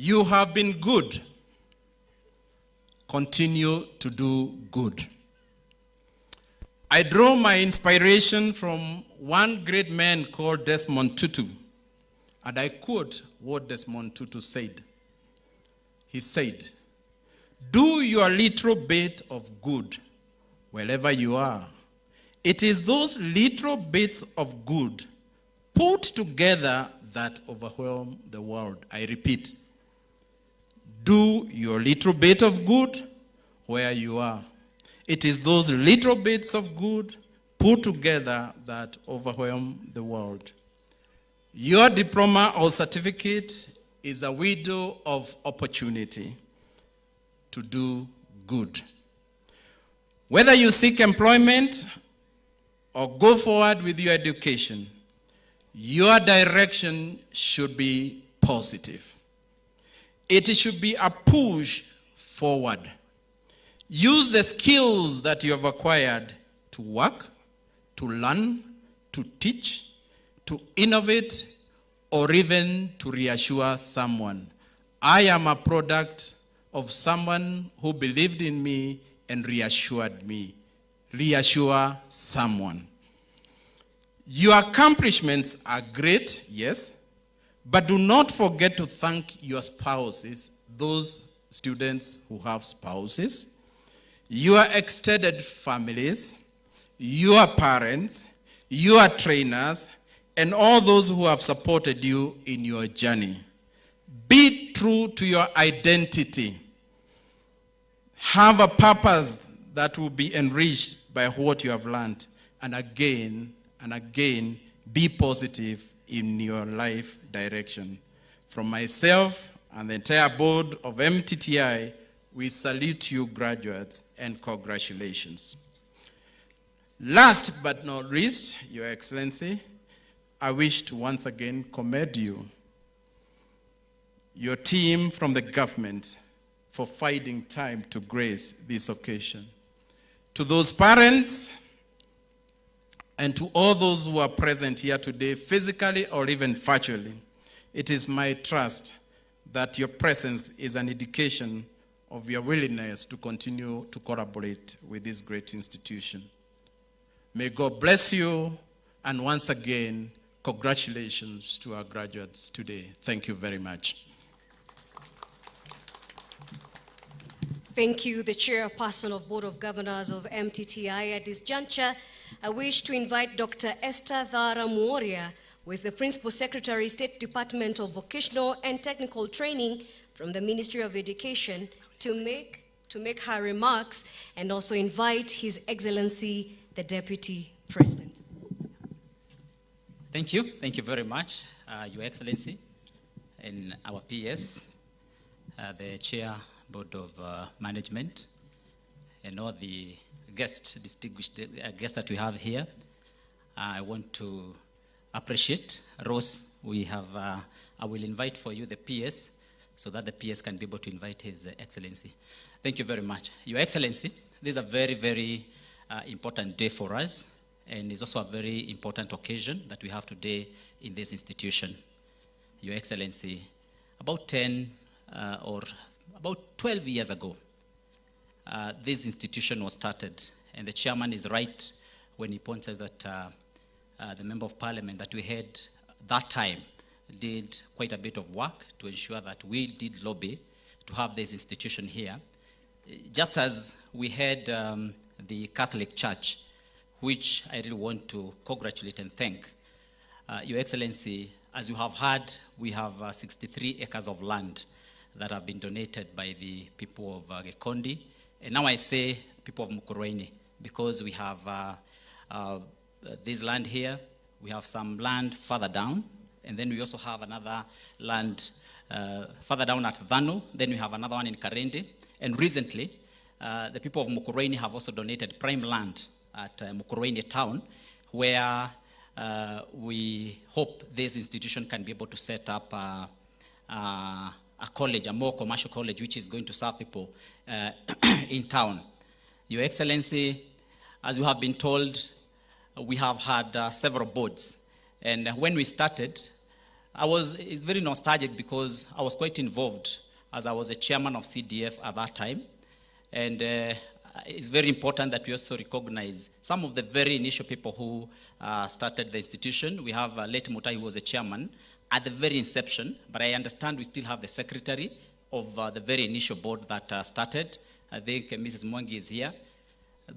You have been good. Continue to do good. I draw my inspiration from one great man called Desmond Tutu, and I quote what Desmond Tutu said. He said, "Do your little bit of good wherever you are. It is those little bits of good put together that overwhelm the world." I repeat, do your little bit of good where you are. It is those little bits of good put together that overwhelm the world. Your diploma or certificate is a window of opportunity to do good. Whether you seek employment or go forward with your education, your direction should be positive. It should be a push forward. Use the skills that you have acquired to work, to learn, to teach, to innovate, or even to reassure someone. I am a product of someone who believed in me and reassured me. Reassure someone. Your accomplishments are great, yes, but do not forget to thank your spouses, those students who have spouses, your extended families, your parents, your trainers, and all those who have supported you in your journey. Be true to your identity. Have a purpose that will be enriched by what you have learned. And again, be positive in your life direction. From myself and the entire board of MTTI, we salute you, graduates, and congratulations. Last but not least, Your Excellency, I wish to once again commend you, your team from the government, for finding time to grace this occasion. To those parents and to all those who are present here today, physically or even virtually, it is my trust that your presence is an indication of your willingness to continue to collaborate with this great institution. May God bless you, and once again, congratulations to our graduates today. Thank you very much. Thank you, the Chairperson of Board of Governors of MTTI. At this juncture, I wish to invite Dr. Esther Thara Muoria, who is the Principal Secretary, State Department of Vocational and Technical Training from the Ministry of Education, to make her remarks, and also invite His Excellency, the Deputy President. Thank you. Thank you very much, Your Excellency, and our PS, the Chair, Board of Management, and all the distinguished guests that we have here. I want to appreciate Rose. We have, I will invite for you the PS, so that the PS can be able to invite His Excellency. Thank you very much. Your Excellency, this is a very, very important day for us, and it's also a very important occasion that we have today in this institution. Your Excellency, about 10 or about 12 years ago, this institution was started, and the chairman is right when he points out that the Member of Parliament that we had that time did quite a bit of work to ensure that we did lobby to have this institution here. Just as we had the Catholic Church, which I really want to congratulate and thank. Your Excellency, as you have heard, we have 63 acres of land that have been donated by the people of Gikondi. And now I say people of Mukurwe-ini, because we have this land here, we have some land further down, and then we also have another land further down at Vanu, then we have another one in Karende. And recently, the people of Mukurwe-ini have also donated prime land at Mukurwe-ini town, where we hope this institution can be able to set up a college, a more commercial college, which is going to serve people in town. Your Excellency, as you have been told, we have had several boards. And when we started, It's very nostalgic because I was quite involved as I was a chairman of CDF at that time. And it's very important that we also recognize some of the very initial people who started the institution. We have late Mutai, who was a chairman at the very inception, but I understand we still have the secretary of the very initial board that started. I think Mrs. Mwangi is here.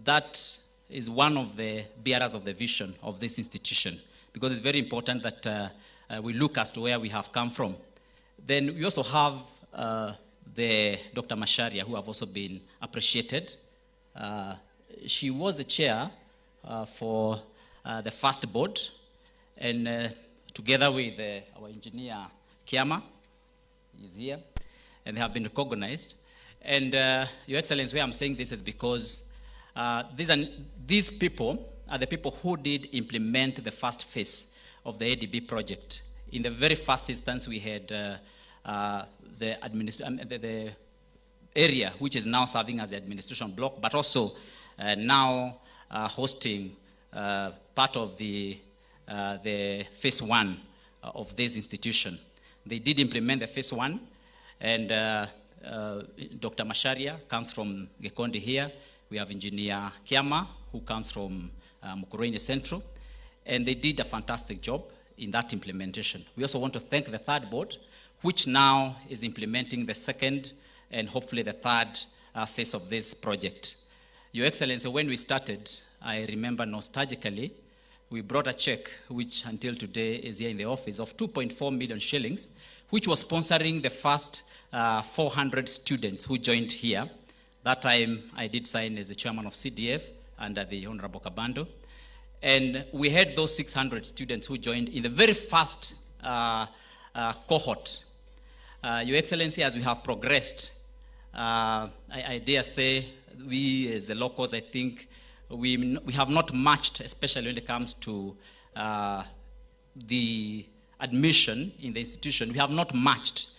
That is one of the bearers of the vision of this institution, because it's very important that we look as to where we have come from. Then we also have the Dr. Masharia, who have also been appreciated. She was the chair for the first board, and together with our engineer, Kiama, is here, and they have been recognized. And Your Excellency, why I'm saying this is because these people are the people who did implement the first phase of the ADB project. In the very first instance, we had the area which is now serving as the administration block, but also now hosting part of the phase one of this institution. They did implement the phase one, and Dr. Masharia comes from Gekondi here. We have Engineer Kiama, who comes from Mukurwe-ini Central, and they did a fantastic job in that implementation. We also want to thank the third board, which now is implementing the second and hopefully the third phase of this project. Your Excellency, when we started, I remember nostalgically, we brought a check, which until today is here in the office, of 2.4 million shillings, which was sponsoring the first 400 students who joined here. That time, I did sign as the chairman of CDF under the Honorable Kabando. And we had those 600 students who joined in the very first cohort. Your Excellency, as we have progressed, I dare say, we as the locals, I think, we have not matched, especially when it comes to the admission in the institution. We have not matched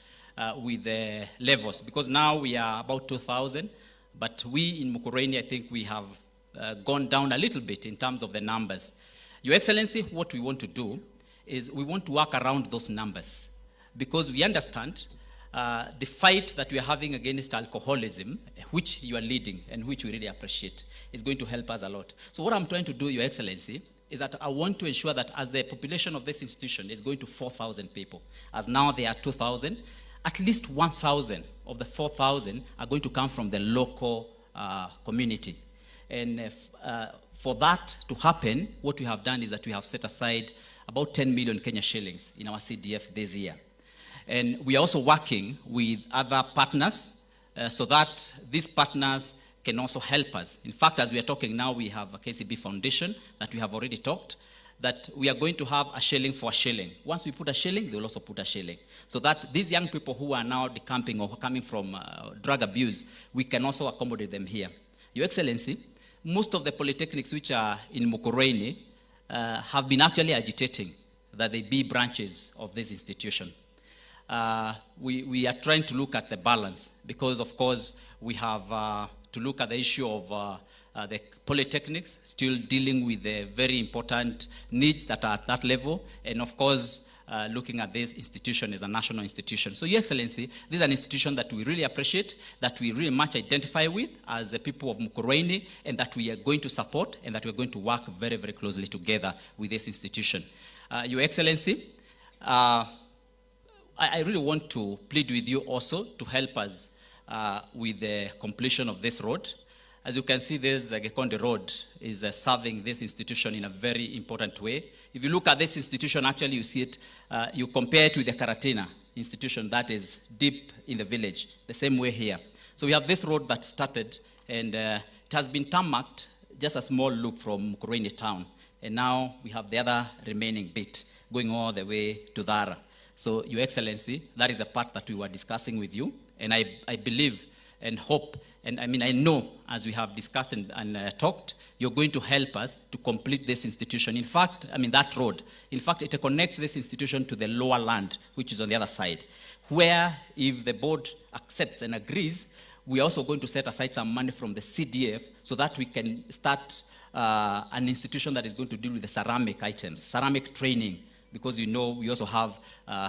with the levels, because now we are about 2,000, but we in Mukurwe-ini, I think we have gone down a little bit in terms of the numbers. Your Excellency, what we want to do is we want to work around those numbers, because we understand the fight that we are having against alcoholism, which you are leading and which we really appreciate, is going to help us a lot. So what I'm trying to do, Your Excellency, is that I want to ensure that as the population of this institution is going to 4,000 people, as now there are 2,000, at least 1,000 of the 4,000 are going to come from the local community. And for that to happen, what we have done is that we have set aside about 10 million Kenya shillings in our CDF this year. And we are also working with other partners so that these partners can also help us. In fact, as we are talking now, we have a KCB Foundation that we have already talked, that we are going to have a shilling for a shilling. Once we put a shilling, they will also put a shilling. So that these young people who are now decamping or coming from drug abuse, we can also accommodate them here. Your Excellency, most of the polytechnics which are in Mukurwe-ini have been actually agitating that they be branches of this institution. We are trying to look at the balance, because of course we have to look at the issue of the polytechnics still dealing with the very important needs that are at that level, and of course looking at this institution as a national institution. So Your Excellency, this is an institution that we really appreciate, that we really much identify with as the people of Mukurwe-ini, and that we are going to support, and that we are going to work very, very closely together with this institution. Your Excellency, I really want to plead with you also to help us with the completion of this road. As you can see, this Gekondi Road is serving this institution in a very important way. If you look at this institution, actually you see it, you compare it with the Karatina institution that is deep in the village, the same way here. So we have this road that started, and it has been tarmacked, just a small loop from Mukurwe-ini town. And now we have the other remaining bit going all the way to Dara. So Your Excellency, that is the part that we were discussing with you. And I believe and hope, and I mean, I know as we have discussed and talked, you're going to help us to complete this institution. In fact, I mean, that road, in fact, it connects this institution to the lower land, which is on the other side, where if the board accepts and agrees, we're also going to set aside some money from the CDF so that we can start an institution that is going to deal with the ceramic items, ceramic training, because you know we also have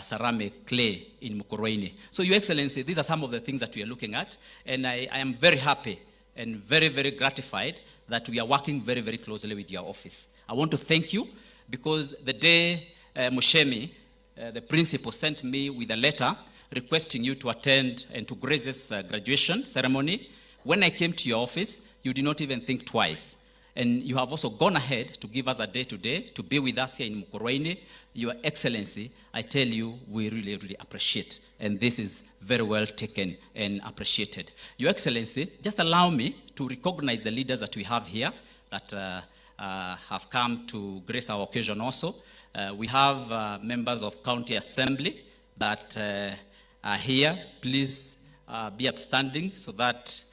ceramic clay in Mukurwe-ini. So, Your Excellency, these are some of the things that we are looking at, and I am very happy and very, very gratified that we are working very, very closely with your office. I want to thank you because the day Mushemi, the principal, sent me with a letter requesting you to attend and to grace this graduation ceremony, when I came to your office, you did not even think twice. And you have also gone ahead to give us a day today to be with us here in Mukurwe-ini. Your Excellency, I tell you, we really, really appreciate. And this is very well taken and appreciated. Your Excellency, just allow me to recognize the leaders that we have here that have come to grace our occasion also. We have members of County Assembly that are here. Please be upstanding so that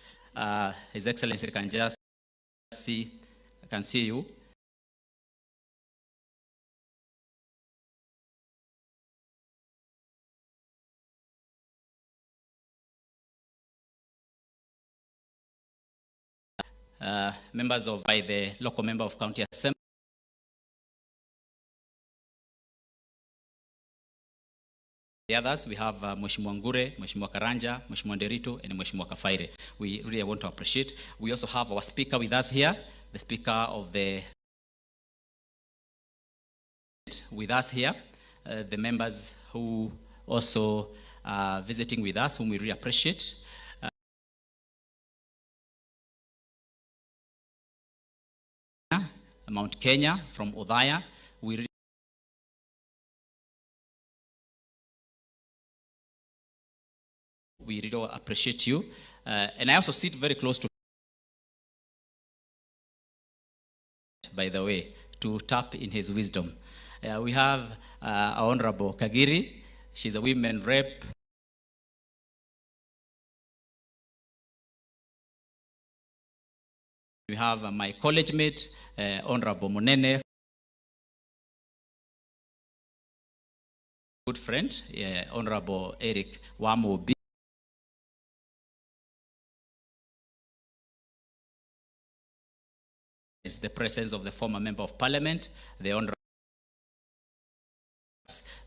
His Excellency can just see you. Members of by the local member of County Assembly. The others, we have Mheshimiwa Ngure, Mheshimiwa Karanja, Mheshimiwa Nderito, and Mheshimiwa Kafaire. We really want to appreciate. We also have our speaker with us here, the speaker of the with us here, the members who also are visiting with us, whom we really appreciate. Mount Kenya from Odhaya, we really appreciate you. And I also sit very close to, by the way, to tap in his wisdom. We have our Honorable Kagiri. She's a women rep. We have my college mate, Honorable Monene, good friend, Honorable Eric Wamobi. Is the presence of the former member of parliament, the Honorable.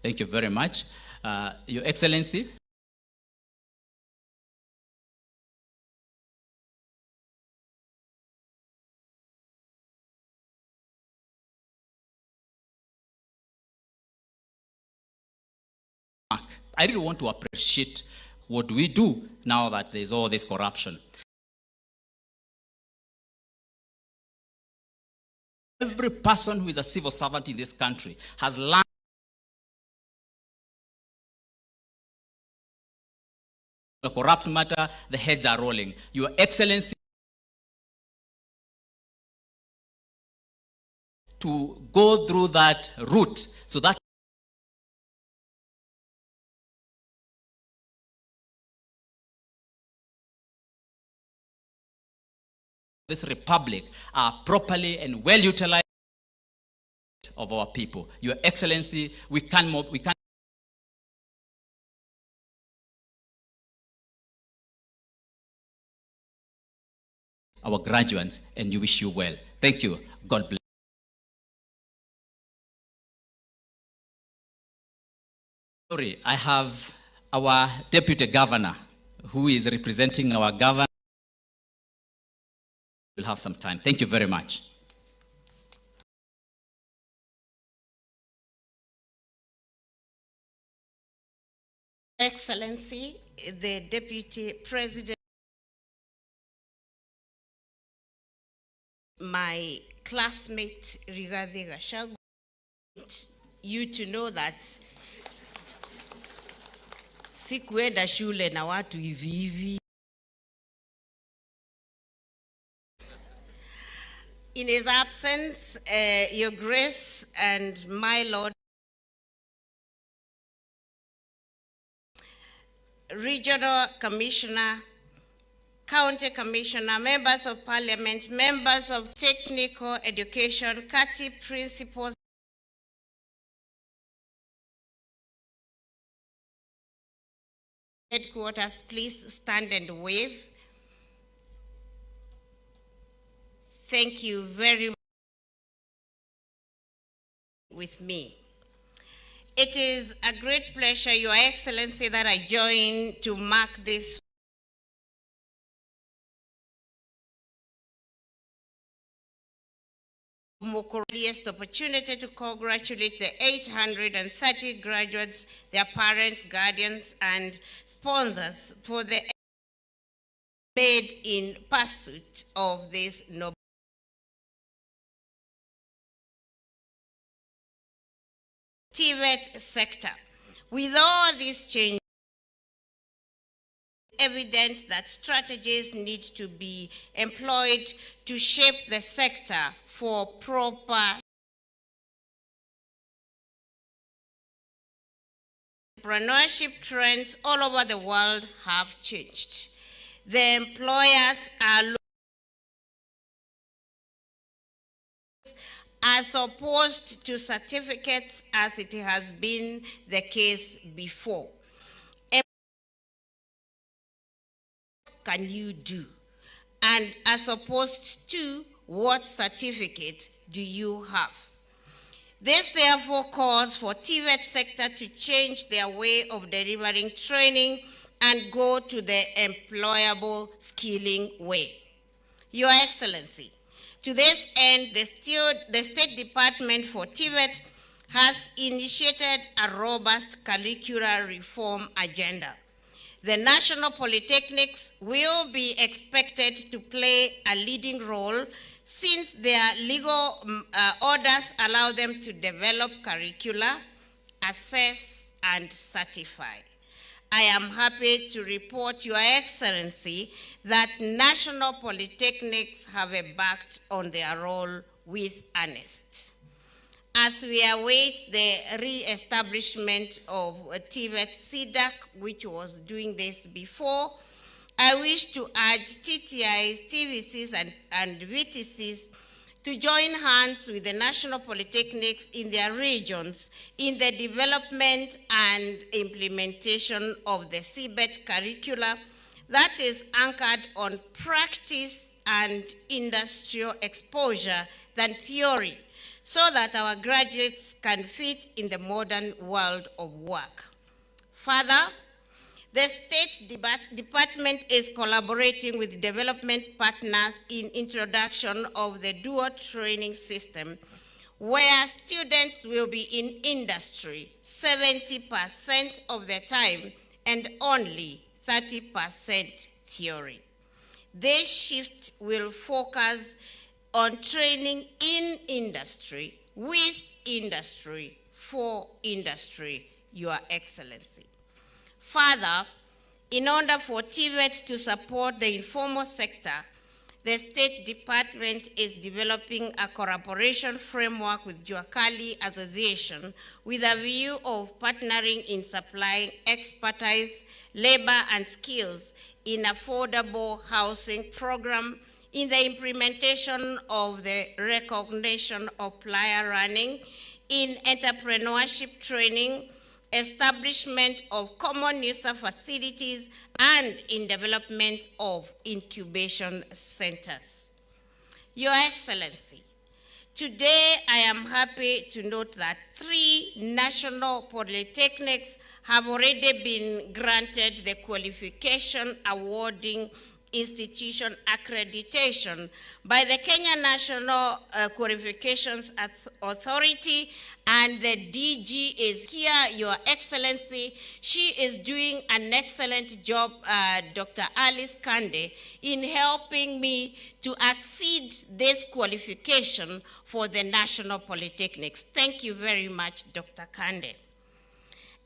Thank you very much. Your Excellency. I really want to appreciate what we do now that there's all this corruption. Every person who is a civil servant in this country has learned the corrupt matter, the heads are rolling. Your Excellency, to go through that route so that this republic are properly and well utilized of our people. Your Excellency, we can our graduates, and you wish you well. Thank you. God bless. Sorry, I have our Deputy Governor who is representing our governor. We'll have some time. Thank you very much. Excellency, the Deputy President, my classmate Rigathi Gachagua, you to know that sikuenda shule na watu hivi hivi. In his absence, Your Grace and my Lord, Regional Commissioner, County Commissioner, Members of Parliament, Members of Technical Education, CATI principals, headquarters, please stand and wave. Thank you very much with me. It is a great pleasure, Your Excellency, that I join to mark this Mukurwe-ini opportunity to congratulate the 830 graduates, their parents, guardians, and sponsors for the made in pursuit of this noble TVET sector. With all these changes, evident that strategies need to be employed to shape the sector for proper entrepreneurship. Trends all over the world have changed. The employers are as opposed to certificates as it has been the case before. What can you do? And as opposed to what certificate do you have? This therefore calls for TVET sector to change their way of delivering training and go to the employable skilling way. Your Excellency, to this end, the State Department for TVET has initiated a robust curricular reform agenda. The national polytechnics will be expected to play a leading role since their legal orders allow them to develop curricula, assess, and certify. I am happy to report, Your Excellency, that national polytechnics have embarked on their role with earnest. As we await the re-establishment of TVET CDAC, which was doing this before, I wish to urge TTIs, TVCs, and VTCs to join hands with the national polytechnics in their regions in the development and implementation of the CBET curricula that is anchored on practice and industrial exposure than theory, so that our graduates can fit in the modern world of work. Further, the State Department is collaborating with development partners in introduction of the dual training system, where students will be in industry 70% of the time and only 30% theory. This shift will focus on training in industry, with industry, for industry, Your Excellency. Further, in order for TVET to support the informal sector, the State Department is developing a collaboration framework with Juakali Association with a view of partnering in supplying expertise, labor, and skills in affordable housing program, in the implementation of the recognition of player running, in entrepreneurship training, establishment of common user facilities, and in development of incubation centers. Your Excellency, today I am happy to note that 3 national polytechnics have already been granted the qualification awarding institution accreditation by the Kenya National Qualifications Authority, and the DG is here, Your Excellency. She is doing an excellent job, Dr. Alice Kande, in helping me to exceed this qualification for the national polytechnics. Thank you very much, Dr. Kande.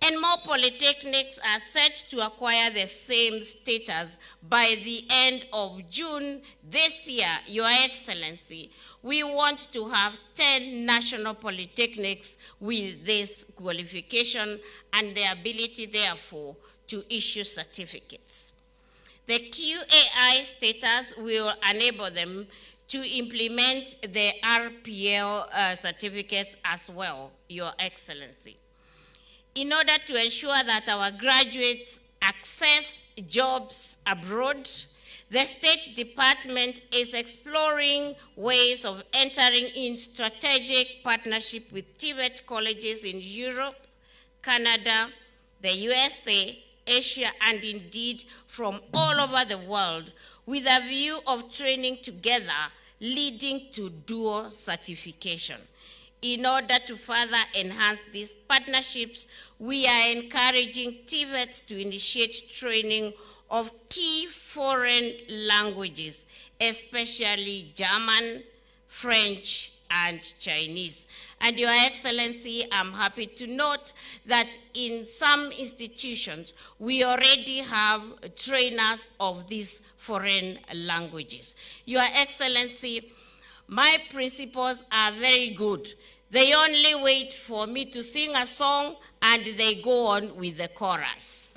And more polytechnics are set to acquire the same status by the end of June this year, Your Excellency. We want to have 10 national polytechnics with this qualification and the ability, therefore, to issue certificates. The QAI status will enable them to implement the RPL certificates as well, Your Excellency. In order to ensure that our graduates access jobs abroad, the State Department is exploring ways of entering in strategic partnership with TVET colleges in Europe, Canada, the USA, Asia, and indeed from all over the world, with a view of training together, leading to dual certification. In order to further enhance these partnerships, we are encouraging TVETs to initiate training of key foreign languages, especially German, French, and Chinese. And Your Excellency, I'm happy to note that in some institutions, we already have trainers of these foreign languages. Your Excellency, my principals are very good. They only wait for me to sing a song and they go on with the chorus.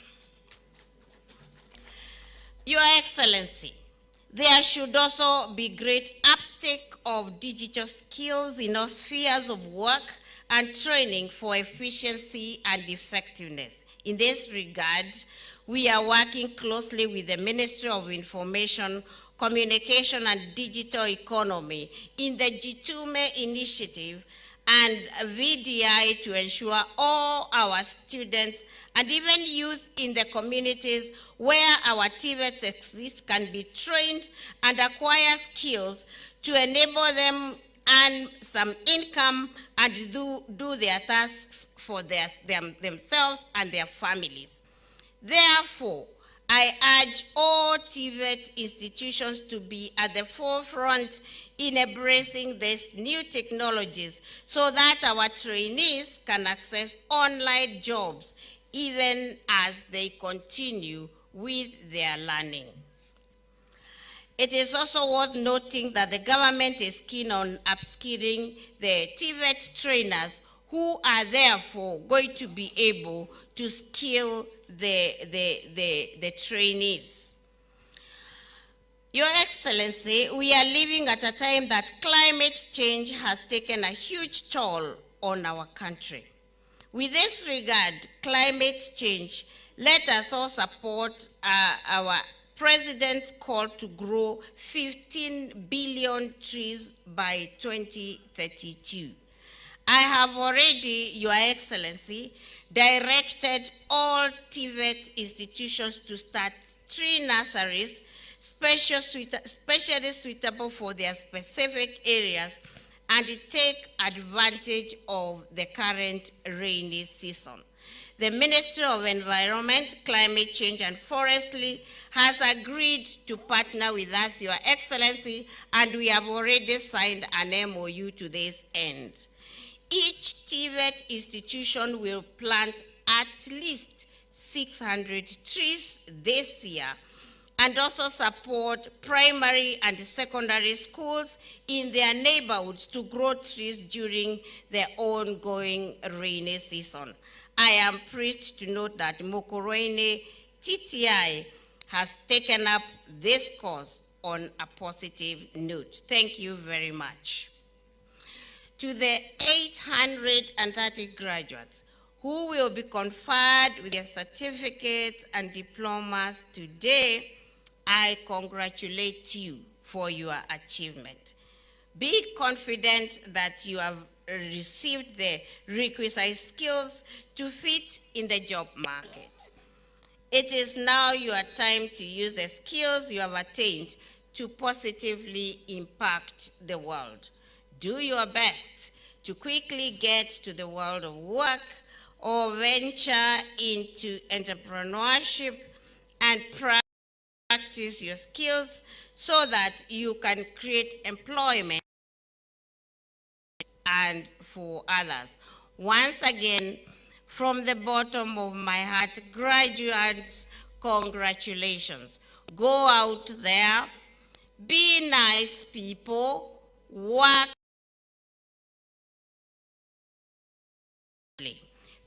Your Excellency, there should also be great uptake of digital skills in all spheres of work and training for efficiency and effectiveness. In this regard, we are working closely with the Ministry of Information, Communication and Digital Economy in the Jitume initiative and VDI to ensure all our students and even youth in the communities where our TVETs exist can be trained and acquire skills to enable them earn some income and do their tasks for themselves and their families. Therefore, I urge all TVET institutions to be at the forefront in embracing these new technologies so that our trainees can access online jobs even as they continue with their learning. It is also worth noting that the government is keen on upskilling the TVET trainers who are therefore going to be able to skill the trainees. Your Excellency, we are living at a time that climate change has taken a huge toll on our country. With this regard, climate change, let us all support our President's call to grow 15 billion trees by 2032. I have already, Your Excellency, directed all TVET institutions to start tree nurseries, specially suitable for their specific areas, and take advantage of the current rainy season. The Ministry of Environment, Climate Change and Forestry has agreed to partner with us, Your Excellency, and we have already signed an MOU to this end. Each TVET institution will plant at least 600 trees this year and also support primary and secondary schools in their neighborhoods to grow trees during the ongoing rainy season. I am pleased to note that Mukurwe-ini TTI has taken up this cause on a positive note. Thank you very much. To the 830 graduates who will be conferred with their certificates and diplomas today, I congratulate you for your achievement. Be confident that you have received the requisite skills to fit in the job market. It is now your time to use the skills you have attained to positively impact the world. Do your best to quickly get to the world of work or venture into entrepreneurship and practice your skills so that you can create employment and for others. Once again, from the bottom of my heart, graduates, congratulations. Go out there, be nice people, work.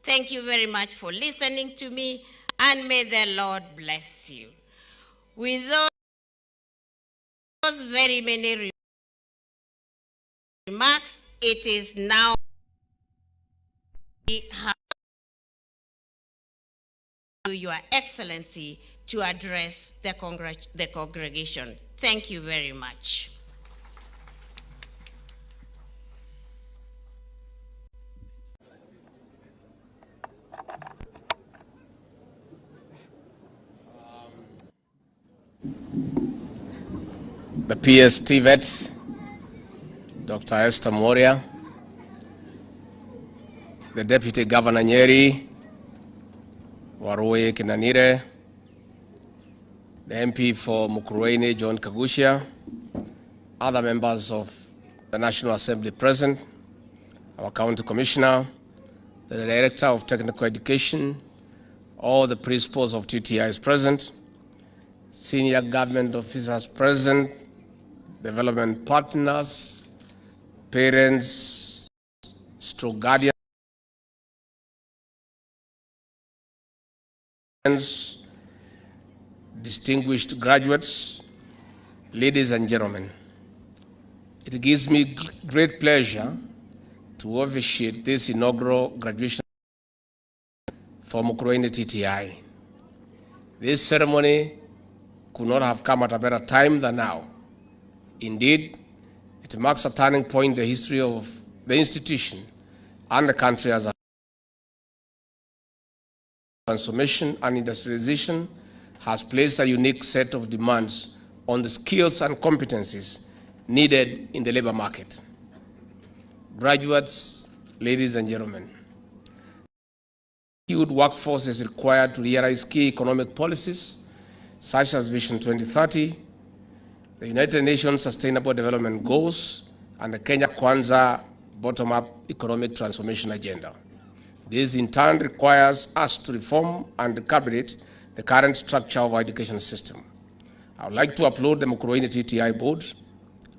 Thank you very much for listening to me, and may the Lord bless you. With those very many remarks, it is now Your Excellency to address the congregation. Thank you very much. the PS TVET, Dr. Esther Moria, the Deputy Governor Nyeri, Warui Kinanire, the MP for Mukurwe-ini John Kagushia, other members of the National Assembly present, our County Commissioner, the Director of Technical Education, all the principals of TTIs present, senior government officers present, development partners, parents, stroke guardians, distinguished graduates, ladies and gentlemen. It gives me great pleasure to officiate this inaugural graduation for Mukurwe-ini TTI. This ceremony could not have come at a better time than now. Indeed, it marks a turning point in the history of the institution and the country as a whole. Transformation and industrialization has placed a unique set of demands on the skills and competencies needed in the labor market. Graduates, ladies and gentlemen, skilled workforce is required to realize key economic policies such as Vision 2030, the United Nations Sustainable Development Goals, and the Kenya Kwanza bottom-up economic transformation agenda. This in turn requires us to reform and recalibrate the current structure of our education system. I would like to applaud the Mukurwe-ini TTI board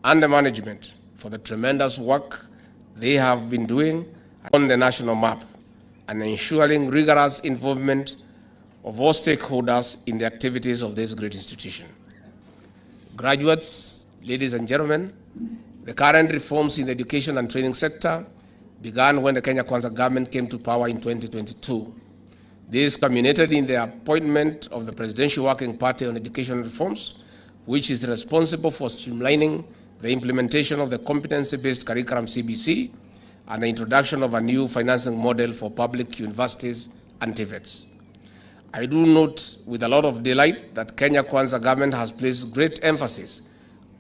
and the management for the tremendous work they have been doing on the national map and ensuring rigorous involvement of all stakeholders in the activities of this great institution. Graduates, ladies and gentlemen, the current reforms in the education and training sector began when the Kenya Kwanza government came to power in 2022. This culminated in the appointment of the Presidential Working Party on Education Reforms, which is responsible for streamlining the implementation of the competency-based curriculum CBC and the introduction of a new financing model for public universities and TVETs. I do note with a lot of delight that Kenya Kwanza government has placed great emphasis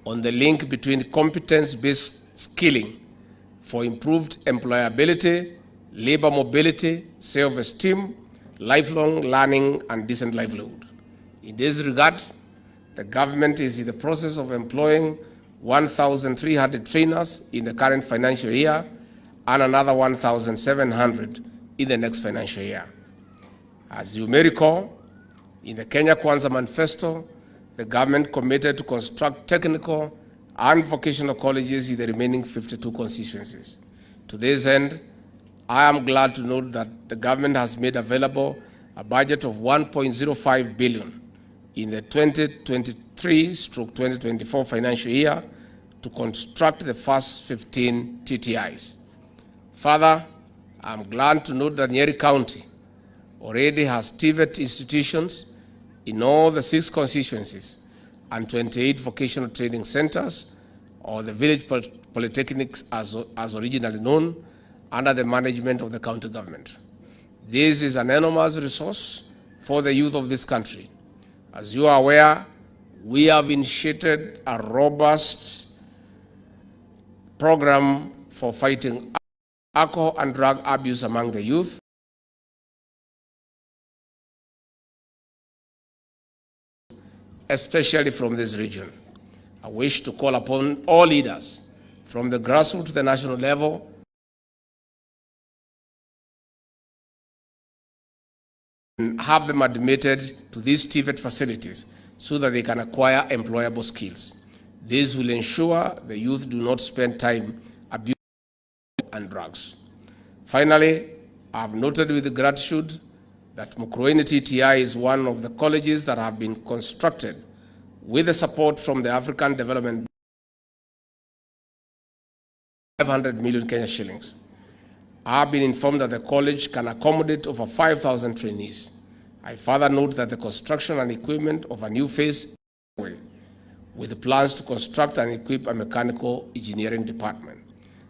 on the link between competence-based skilling for improved employability, labor mobility, self-esteem, lifelong learning, and decent livelihood. In this regard, the government is in the process of employing 1,300 trainers in the current financial year and another 1,700 in the next financial year. As you may recall, in the Kenya Kwanza Manifesto, the government committed to construct technical and vocational colleges in the remaining 52 constituencies. To this end, I am glad to note that the government has made available a budget of 1.05 billion in the 2023/2024 financial year to construct the first 15 TTIs. Further, I am glad to note that Nyeri County already has TVET institutions in all the 6 constituencies and 28 vocational training centers, or the village polytechnics as originally known, under the management of the county government. This is an enormous resource for the youth of this country. As you are aware, we have initiated a robust program for fighting alcohol and drug abuse among the youth. Especially from this region. I wish to call upon all leaders from the grassroots to the national level and have them admitted to these TVET facilities so that they can acquire employable skills. This will ensure the youth do not spend time abusing and drugs. Finally, I have noted with gratitude that Mukurwe-ini TTI is one of the colleges that have been constructed with the support from the African Development Bank, 500 million Kenya shillings. I have been informed that the college can accommodate over 5,000 trainees. I further note that the construction and equipment of a new phase with the plans to construct and equip a mechanical engineering department.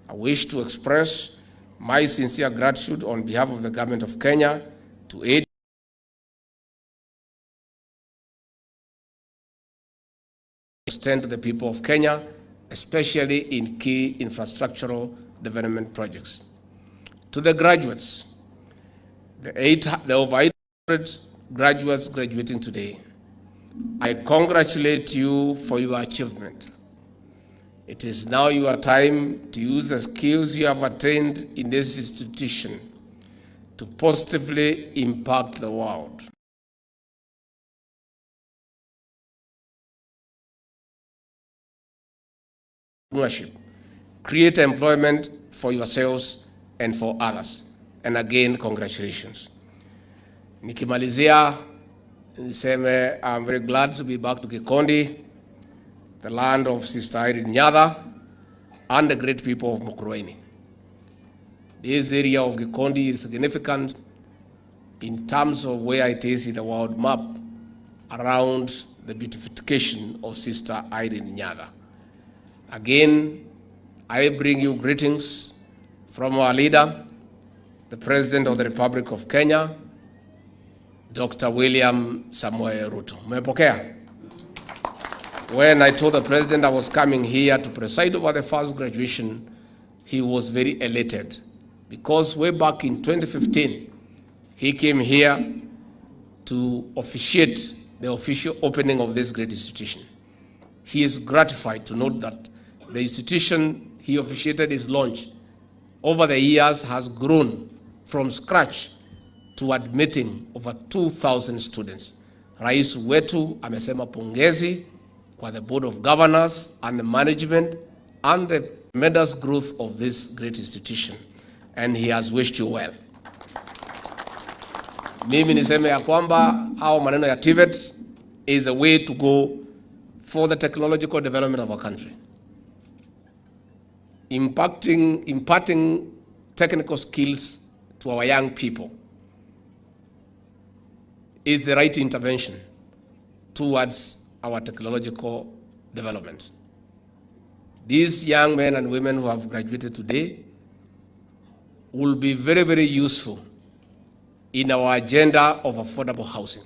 I wish to express my sincere gratitude on behalf of the government of Kenya to aid extend to the people of Kenya, especially in key infrastructural development projects. To the graduates, the over 800 graduates graduating today, I congratulate you for your achievement. It is now your time to use the skills you have attained in this institution to positively impact the world. Create employment for yourselves and for others. And again, congratulations. Nikimalizia, niseme, I'm very glad to be back to Gikondi, the land of Sister Irene Nyatha, and the great people of Mukurwe-ini. This area of Gikondi is significant in terms of where it is in the world map around the beatification of Sister Irene Nyatha. Again, I bring you greetings from our leader, the President of the Republic of Kenya, Dr. William Samoei Ruto. Mmepokea? When I told the President I was coming here to preside over the first graduation, he was very elated because way back in 2015, he came here to officiate the official opening of this great institution. He is gratified to note that the institution he officiated its launch over the years has grown from scratch to admitting over 2,000 students. Rais wetu amesema pongezi kwa the Board of Governors and the management and the tremendous growth of this great institution, and he has wished you well. Mimi niseme ya kwamba hao maneno ya TVET is a way to go for the technological development of our country. Imparting technical skills to our young people is the right intervention towards our technological development. These young men and women who have graduated today will be very, very useful in our agenda of affordable housing.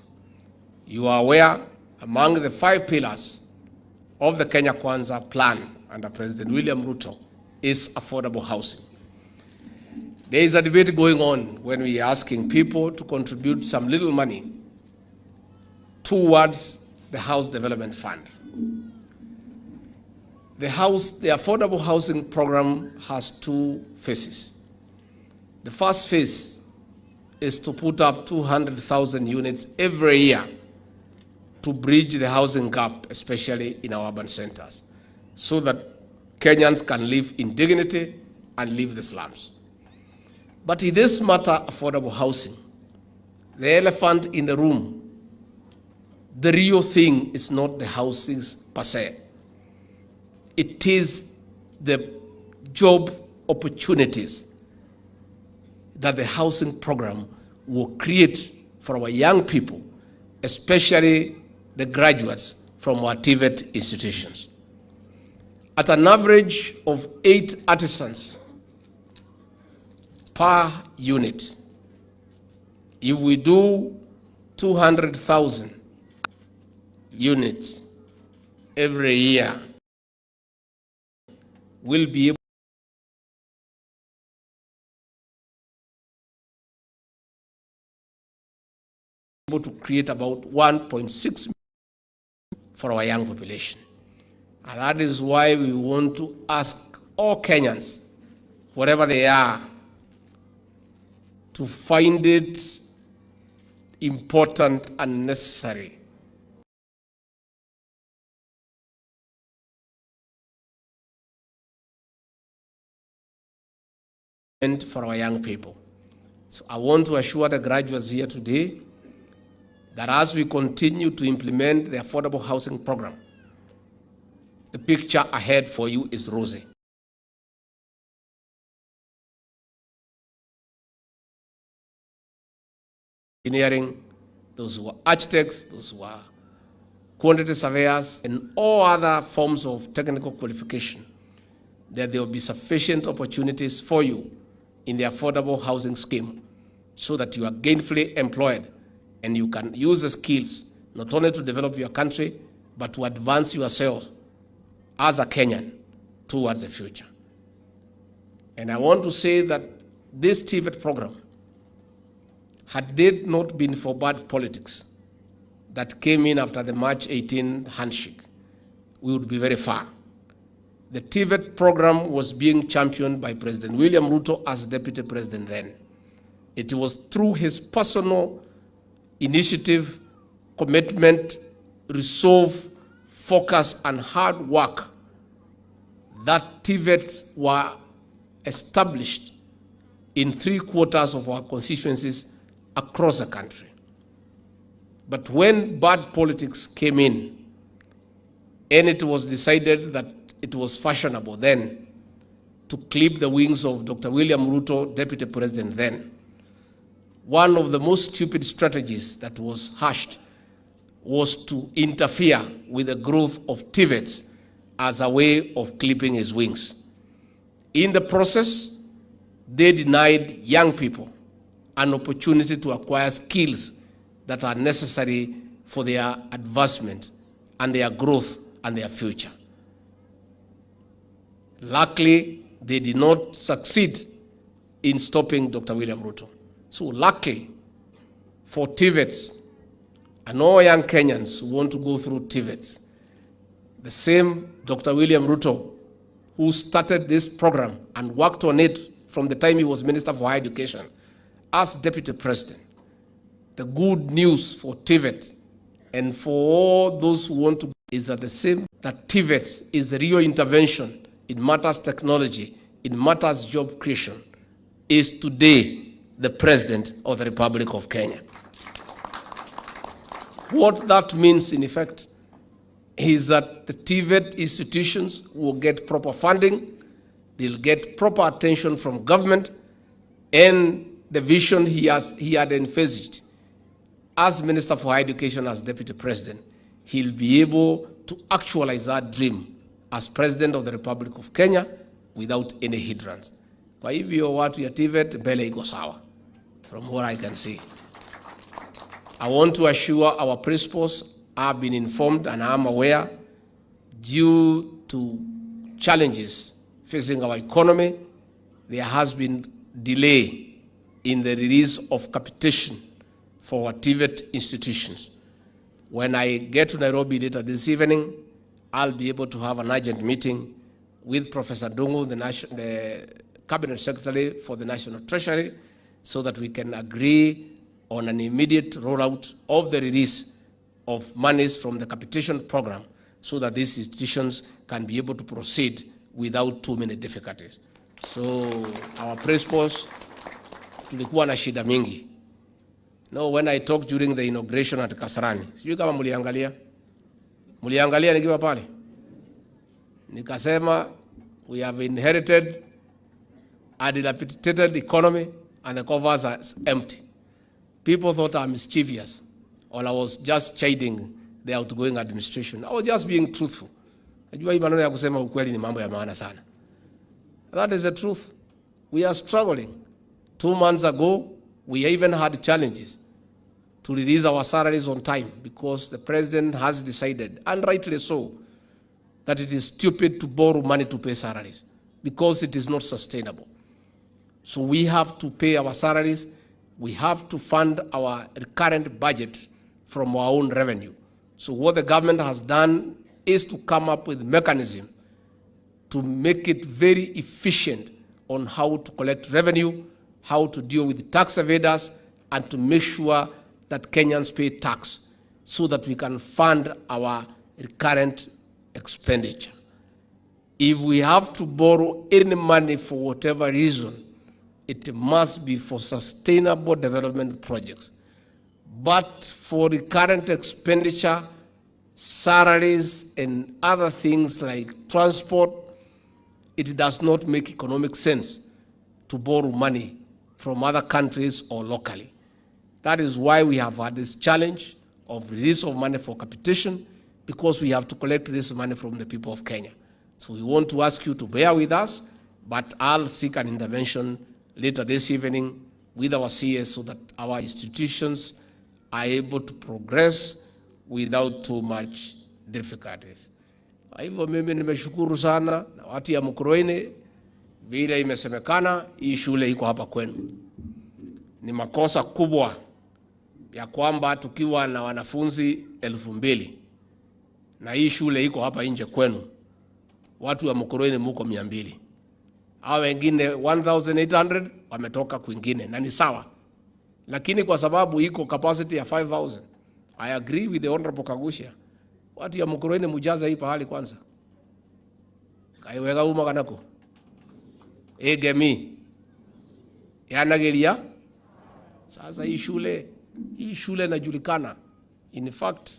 You are aware, among the 5 pillars of the Kenya Kwanza plan under President William Ruto is affordable housing. There is a debate going on when we are asking people to contribute some little money towards the House Development Fund. The affordable housing program has 2 phases. The first phase is to put up 200,000 units every year to bridge the housing gap, especially in our urban centers, so that Kenyans can live in dignity and leave the slums. But in this matter, affordable housing, the elephant in the room, the real thing is not the houses per se. It is the job opportunities that the housing program will create for our young people, especially the graduates from our TVET institutions. At an average of 8 artisans per unit, if we do 200,000 units every year, we'll be able to create about 1.6 million for our young population. And that is why we want to ask all Kenyans, wherever they are, to find it important and necessary for our young people. So I want to assure the graduates here today that as we continue to implement the affordable housing program, the picture ahead for you is rosy. Engineering, those who are architects, those who are quantity surveyors, and all other forms of technical qualification, that there will be sufficient opportunities for you in the affordable housing scheme so that you are gainfully employed and you can use the skills not only to develop your country, but to advance yourself as a Kenyan towards the future. And I want to say that this TVET program, had it not been for bad politics that came in after the March 18 handshake, we would be very far. The TVET program was being championed by President William Ruto as Deputy President then. It was through his personal initiative, commitment, resolve, focus, and hard work that TVETs were established in 3/4 of our constituencies across the country. But when bad politics came in, and it was decided that it was fashionable then to clip the wings of Dr. William Ruto, Deputy President then, one of the most stupid strategies that was hashed was to interfere with the growth of TVETs as a way of clipping his wings. In the process, they denied young people an opportunity to acquire skills that are necessary for their advancement and their growth and their future. Luckily, they did not succeed in stopping Dr. William Ruto. So luckily for TVETs and all young Kenyans who want to go through TVETs, the same Dr. William Ruto, who started this program and worked on it from the time he was Minister for Higher Education, as Deputy President, the good news for TVET and for all those who want to is that the same, that TVET is the real intervention in matters technology, in matters job creation, is today the President of the Republic of Kenya. What that means, in effect, is that the TVET institutions will get proper funding, they'll get proper attention from government, and the vision he had envisaged as Minister for Higher Education, as Deputy President, he'll be able to actualize that dream as President of the Republic of Kenya without any hindrance. Kwa hivyo watu ya TVET mbele iko sawa, from what I can see. I want to assure our principals have been informed and I am aware, due to challenges facing our economy, there has been delay in the release of capitation for our TVET institutions. When I get to Nairobi later this evening, I'll be able to have an urgent meeting with Professor Dungu, the Cabinet Secretary for the National Treasury, so that we can agree on an immediate rollout of the release of monies from the capitation program so that these institutions can be able to proceed without too many difficulties. So our principals, tulikuwa na shida mingi. No, when I talked during the inauguration at Kasarani, sijui kama muliangalia. Muliangalia nikiwa pale. Nikasema, we have inherited a dilapidated economy and the covers are empty. People thought I'm mischievous, or I was just chiding the outgoing administration. I was just being truthful. Najua hii maneno ya kusema ukweli ni mambo ya maana sana. That is the truth. We are struggling. 2 months ago, we even had challenges to release our salaries on time because the president has decided, and rightly so, that it is stupid to borrow money to pay salaries because it is not sustainable. So we have to pay our salaries. We have to fund our current budget from our own revenue. So what the government has done is to come up with a mechanism to make it very efficient on how to collect revenue, how to deal with tax evaders, and to make sure that Kenyans pay tax so that we can fund our recurrent expenditure. If we have to borrow any money for whatever reason, it must be for sustainable development projects. But for recurrent expenditure, salaries and other things like transport, it does not make economic sense to borrow money from other countries or locally. That is why we have had this challenge of release of money for capitation, because we have to collect this money from the people of Kenya. So we want to ask you to bear with us, but I'll seek an intervention later this evening with our CS so that our institutions are able to progress without too much difficulties. Kwa hivyo mimi nimeshukuru sana na watu ya Mukurwe-ini vile imesemekana hii shule iko hapa kwenu. Ni makosa kubwa ya kwamba tukiwa na wanafunzi 2,000 na hii shule iko hapa nje kwenu, watu wa Mukurwe-ini muko 200. Hao wengine 1,800 wametoka kwingine na ni sawa. Lakini kwa sababu iko capacity ya 5,000, I agree with the Honorable Kagusha. Watu ya Mukurwe-ini mujaza hii pahali kwanza. Kaiweka uma kanako. Egemi. Yanagelia. Sasa hii shule inajulikana. In fact,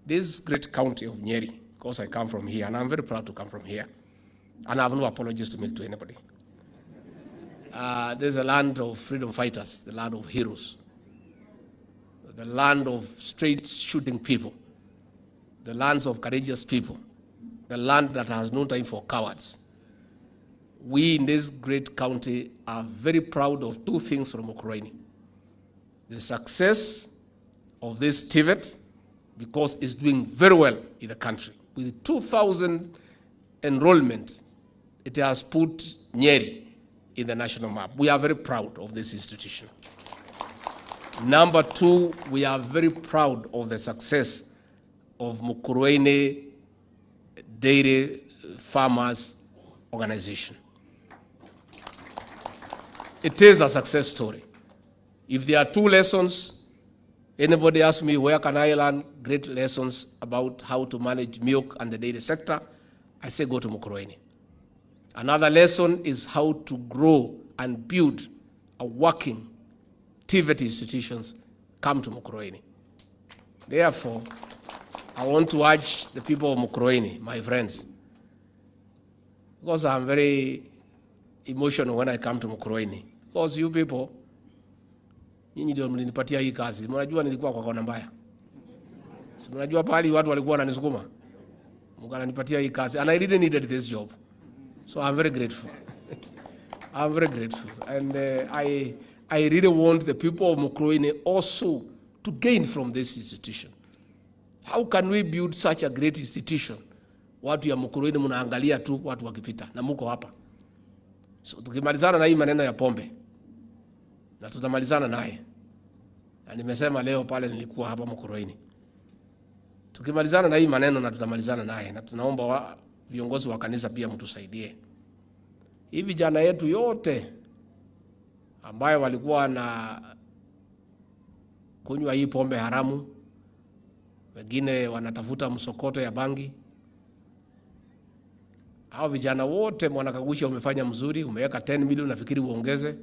this great county of Nyeri, because I come from here, and I'm very proud to come from here, and I have no apologies to make to anybody. There's a land of freedom fighters, the land of heroes, the land of straight shooting people, the lands of courageous people, the land that has no time for cowards. We in this great county are very proud of two things from Mukurwe-ini. The success of this TVET, because it's doing very well in the country. With 2,000 enrollment, it has put Nyeri in the national map. We are very proud of this institution. Number two, we are very proud of the success of Mukurwe-ini Dairy Farmers Organization. It is a success story. If there are 2 lessons, anybody asks me where can I learn great lessons about how to manage milk and the dairy sector, I say go to Mukurwe-ini. Another lesson is how to grow and build a working TVET institutions. Come to Mukurwe-ini. Therefore, I want to urge the people of Mukurwe-ini, my friends, because I'm very emotional when I come to Mukurwe-ini. Because you people, nyinyi ndio mlinipatia hii kazi. Mnajua nilikuwa kwa kona mbaya. Si mnajua pale watu walikuwa wananisukuma. Mkananipatia hii kazi. And I really needed this job. So I'm very grateful. I'm very grateful. And I really want the people of Mukurwe-ini also to gain from this institution. How can we build such a great institution? Watu ya Mukurwe-ini mnaangalia tu watu wakipita na muko hapa. So tukimalizana na hii maneno ya pombe, na tutamalizana naye. Na nimesema leo pale nilikuwa hapa Mukurwe-ini. Tukimalizana na hii maneno na tutamalizana naye, na tunaomba viongozi wa kanisa pia mtusaidie. Hii vijana yetu yote ambayo walikuwa na kunywa hii pombe haramu, wengine wanatafuta msokoto ya bangi. Hao vijana wote Bwana Kagusha umefanya mzuri, umeweka 10 million, nafikiri uongeze,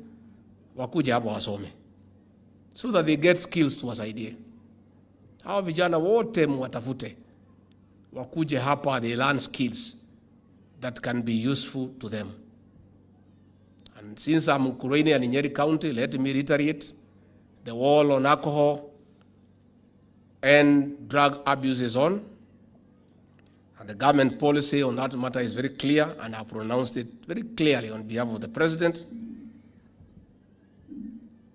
wakuja hapo wasome, so that they get skills to wasaidie. Hao vijana wote mwatafute, wakuje hapa, they learn skills that can be useful to them. And since I'm Mukurwe-ini and Nyeri County, let me reiterate, the war on alcohol and drug abuse is on. And the government policy on that matter is very clear, and I pronounced it very clearly on behalf of the President,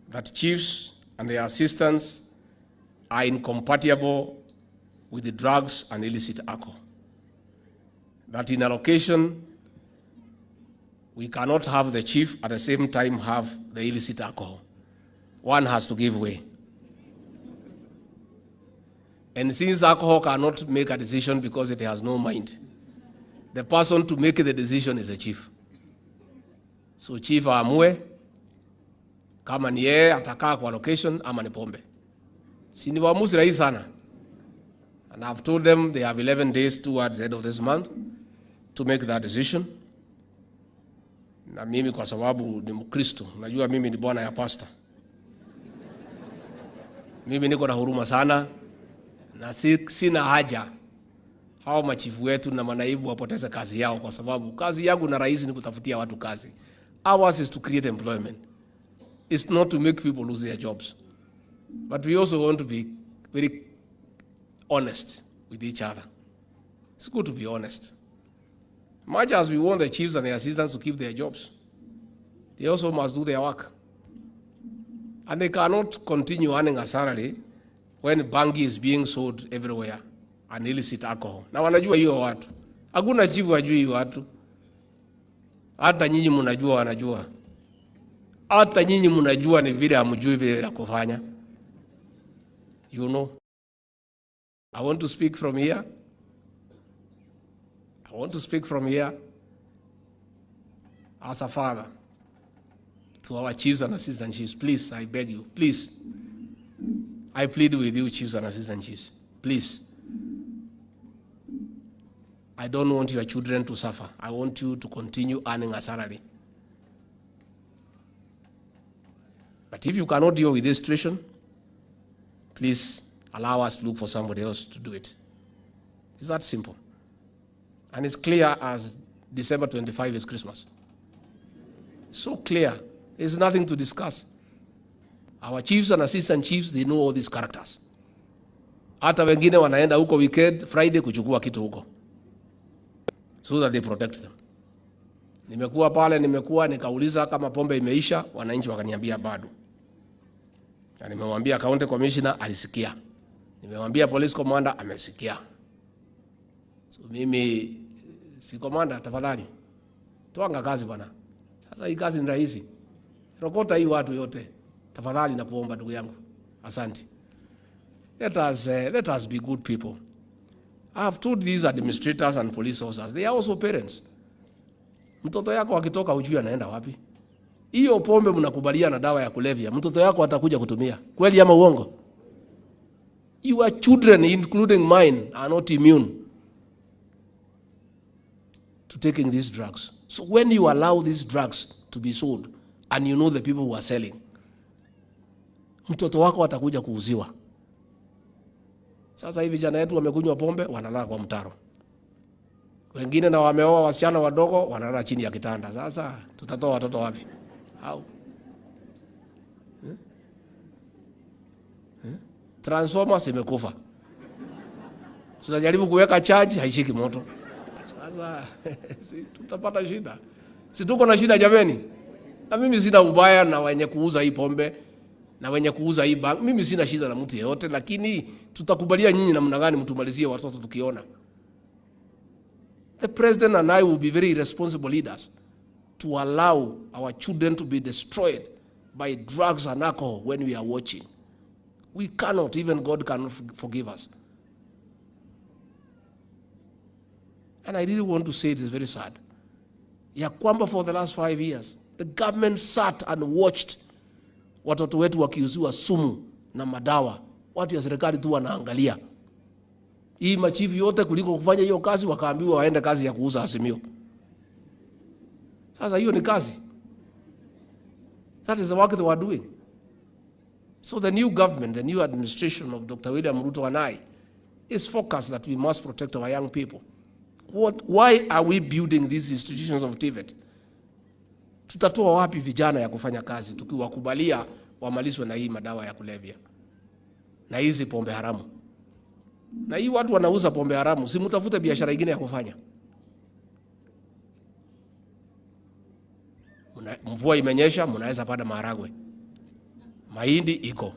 that chiefs and their assistants are incompatible with the drugs and illicit alcohol. That in allocation, we cannot have the chief at the same time have the illicit alcohol. One has to give way. And since alcohol cannot make a decision because it has no mind, the person to make the decision is the chief. So chief aamue kama ni yeye atakaa kwa location ama ni pombe. Si ni waamuzi rahisi sana. And I've told them they have 11 days towards the end of this month to make that decision. Na mimi kwa sababu ni Mkristo, najua mimi ni bwana ya pastor. Mimi niko na huruma sana, na sina haja hao machifu wetu na manaibu wapoteze kazi yao, kwa sababu kazi yangu na rais ni kutafutia watu kazi. Ours is to create employment. It's not to make people lose their jobs. But we also want to be very honest with each other. It's good to be honest. Much as we want the chiefs and the assistants to keep their jobs, they also must do their work. And they cannot continue earning a salary when bangi is being sold everywhere an illicit alcohol. Na wanajua hiyo watu. Hakuna chifu hajui hiyo watu. Hata nyinyi mnajua wanajua. Hata nyinyi mnajua ni vile hamjui vile la kufanya. You know. I want to speak from here. I want to speak from here as a father to our chiefs and assistant chiefs. Please, I beg you, please. I plead with you, chiefs and assistant chiefs. Please. I don't want your children to suffer. I want you to continue earning a salary. But if you cannot deal with this situation, please allow us to look for somebody else to do it. It's that simple. And it's clear as December 25 is Christmas. So clear. There's nothing to discuss. Our chiefs and assistant chiefs, they know all these characters. Hata wengine wanaenda huko weekend, Friday kuchukua kitu huko. So that they protect them. Nimekuwa pale, nikauliza kama pombe imeisha, wananchi wakaniambia bado. Na nimemwambia county commissioner alisikia. Nimemwambia police commander amesikia. So mimi si commander, tafadhali toanga kazi bwana. Sasa hii kazi ni rahisi. Rokota hii watu yote. Tafadhali nakuomba ndugu yangu. Asante. Let us be good people. I have told these administrators and police officers, they are also parents. Mtoto yako akitoka hujui anaenda wapi? Hiyo pombe mnakubaliana na dawa ya kulevya, mtoto yako atakuja kutumia. Kweli ama uongo? Your children, including mine, are not immune to taking these drugs. So when you allow these drugs to be sold, and you know the people who are selling, mtoto wako atakuja kuuziwa. Sasa hivi vijana wetu wamekunywa pombe, wanalala kwa mtaro. Wengine na wameoa wasichana wadogo, wanalala chini ya kitanda. Sasa tutatoa watoto wapi? How? Transformers imekufa. Tunajaribu kuweka charge, haishiki moto. Sasa si tutapata shida. Si tuko na shida jameni? Na mimi sina ubaya na wenye kuuza hii pombe na wenye kuuza hii bank. Mimi sina shida na mtu yeyote, lakini tutakubalia nyinyi namna gani mtumalizie watoto tukiona? The president and I will be very responsible leaders to allow our children to be destroyed by drugs and alcohol when we are watching. We cannot, even God cannot forgive us. And I really want to say it is very sad. Ya kwamba for the last 5 years, the government sat and watched watoto wetu wakiuziwa sumu na madawa. Watu ya serikali tu wanaangalia. Hii machifu yote kuliko kufanya hiyo kazi wakaambiwa waende kazi ya kuuza Azimio. Sasa hiyo ni kazi. That is the work they were doing. So the new government, the new administration of Dr. William Ruto and I is focused that we must protect our young people. Why are we building these institutions of TVET? Tutatoa wapi vijana ya kufanya kazi tukiwakubalia wamalizwe na hii madawa ya kulevya na hizi pombe haramu? Na hii watu wanauza pombe haramu, si mtafute biashara nyingine ya kufanya. Mvua imenyesha, mnaweza panda maharagwe. Mahindi iko.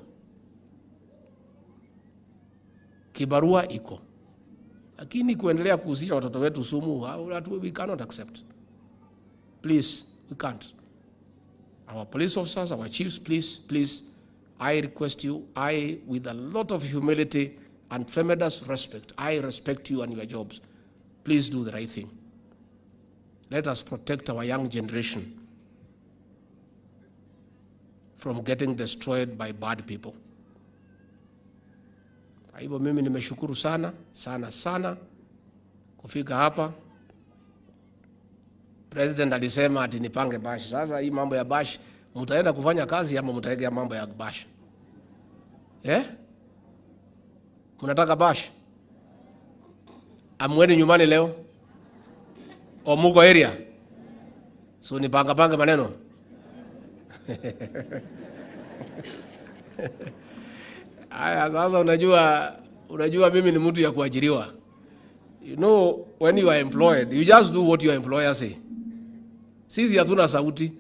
Kibarua iko. Lakini kuendelea kuuzia watoto wetu sumu, we cannot accept. Please, we can't. Our police officers, our chiefs, please, I request you, with a lot of humility and tremendous respect, I respect you and your jobs. Please do the right thing. Let us protect our young generation from getting destroyed by bad people. Kwa hivyo mimi nimeshukuru sana kufika hapa. President alisema ati nipange bash. Sasa hii mambo ya bash, mtaenda kufanya kazi ama mtaegea mambo ya bash? Mnataka bash? Amweni nyumbani leo? O muko area? So ni panga maneno? Aya, sasa unajua mimi ni mtu ya kuajiriwa. You know, when you are employed, you just do what your employer say. Sisi hatuna sauti.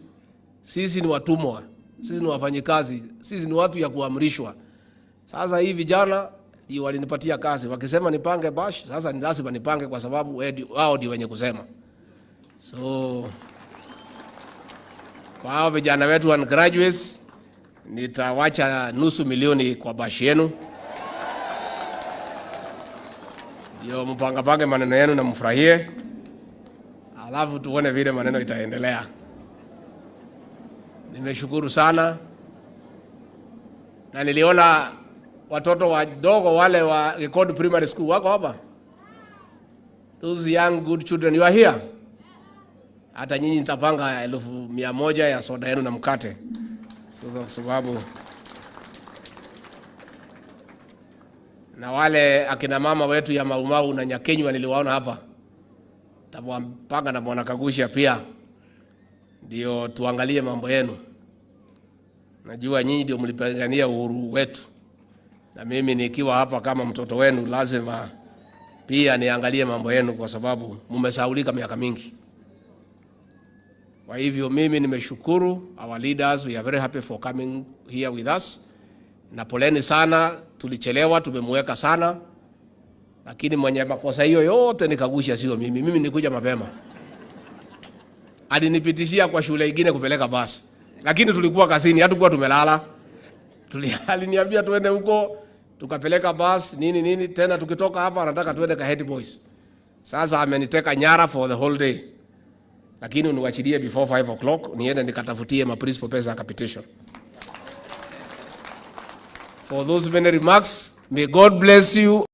Sisi ni watumwa. Sisi ni wafanyikazi. Sisi ni watu ya kuamrishwa. Sasa hii vijana ndio walinipatia kazi. Wakisema nipange bash, sasa ni lazima nipange kwa sababu wao ndio wenye kusema. So kwa hao vijana wetu and graduates, nitawacha nusu milioni kwa bash yenu. Ndio mpange maneno yenu na mfurahie. Alafu tuone vile maneno itaendelea. Nimeshukuru sana. Na niliona watoto wadogo wale wa Record Primary School wako hapa. Those young good children, you are here. Hata nyinyi nitapanga 100,000 ya soda yenu na mkate. Sababu na wale akina mama wetu ya Maumau na Nyakenywa niliwaona hapa. Tampanga na Bwana Kagusha pia. Ndio tuangalie mambo yenu. Najua nyinyi ndio mlipigania uhuru wetu. Na mimi nikiwa hapa kama mtoto wenu lazima pia niangalie mambo yenu kwa sababu mmesahaulika miaka mingi. Kwa hivyo mimi nimeshukuru our leaders, we are very happy for coming here with us. Na poleni sana, tulichelewa, tumemweka sana. Lakini mwenye makosa hiyo yote ni Kagusha, sio mimi. Mimi nilikuja mapema. Alinipitishia kwa shule nyingine kupeleka basi. Lakini tulikuwa kazini, hatukuwa tumelala. Aliniambia tuende huko, tukapeleka bus nini tena tukitoka hapa anataka tuende ka Head Boys. Sasa ameniteka nyara for the whole day. Lakini uniwachilie before 5 o'clock niende nikatafutie ma principal pesa capitation. For those many remarks, may God bless you.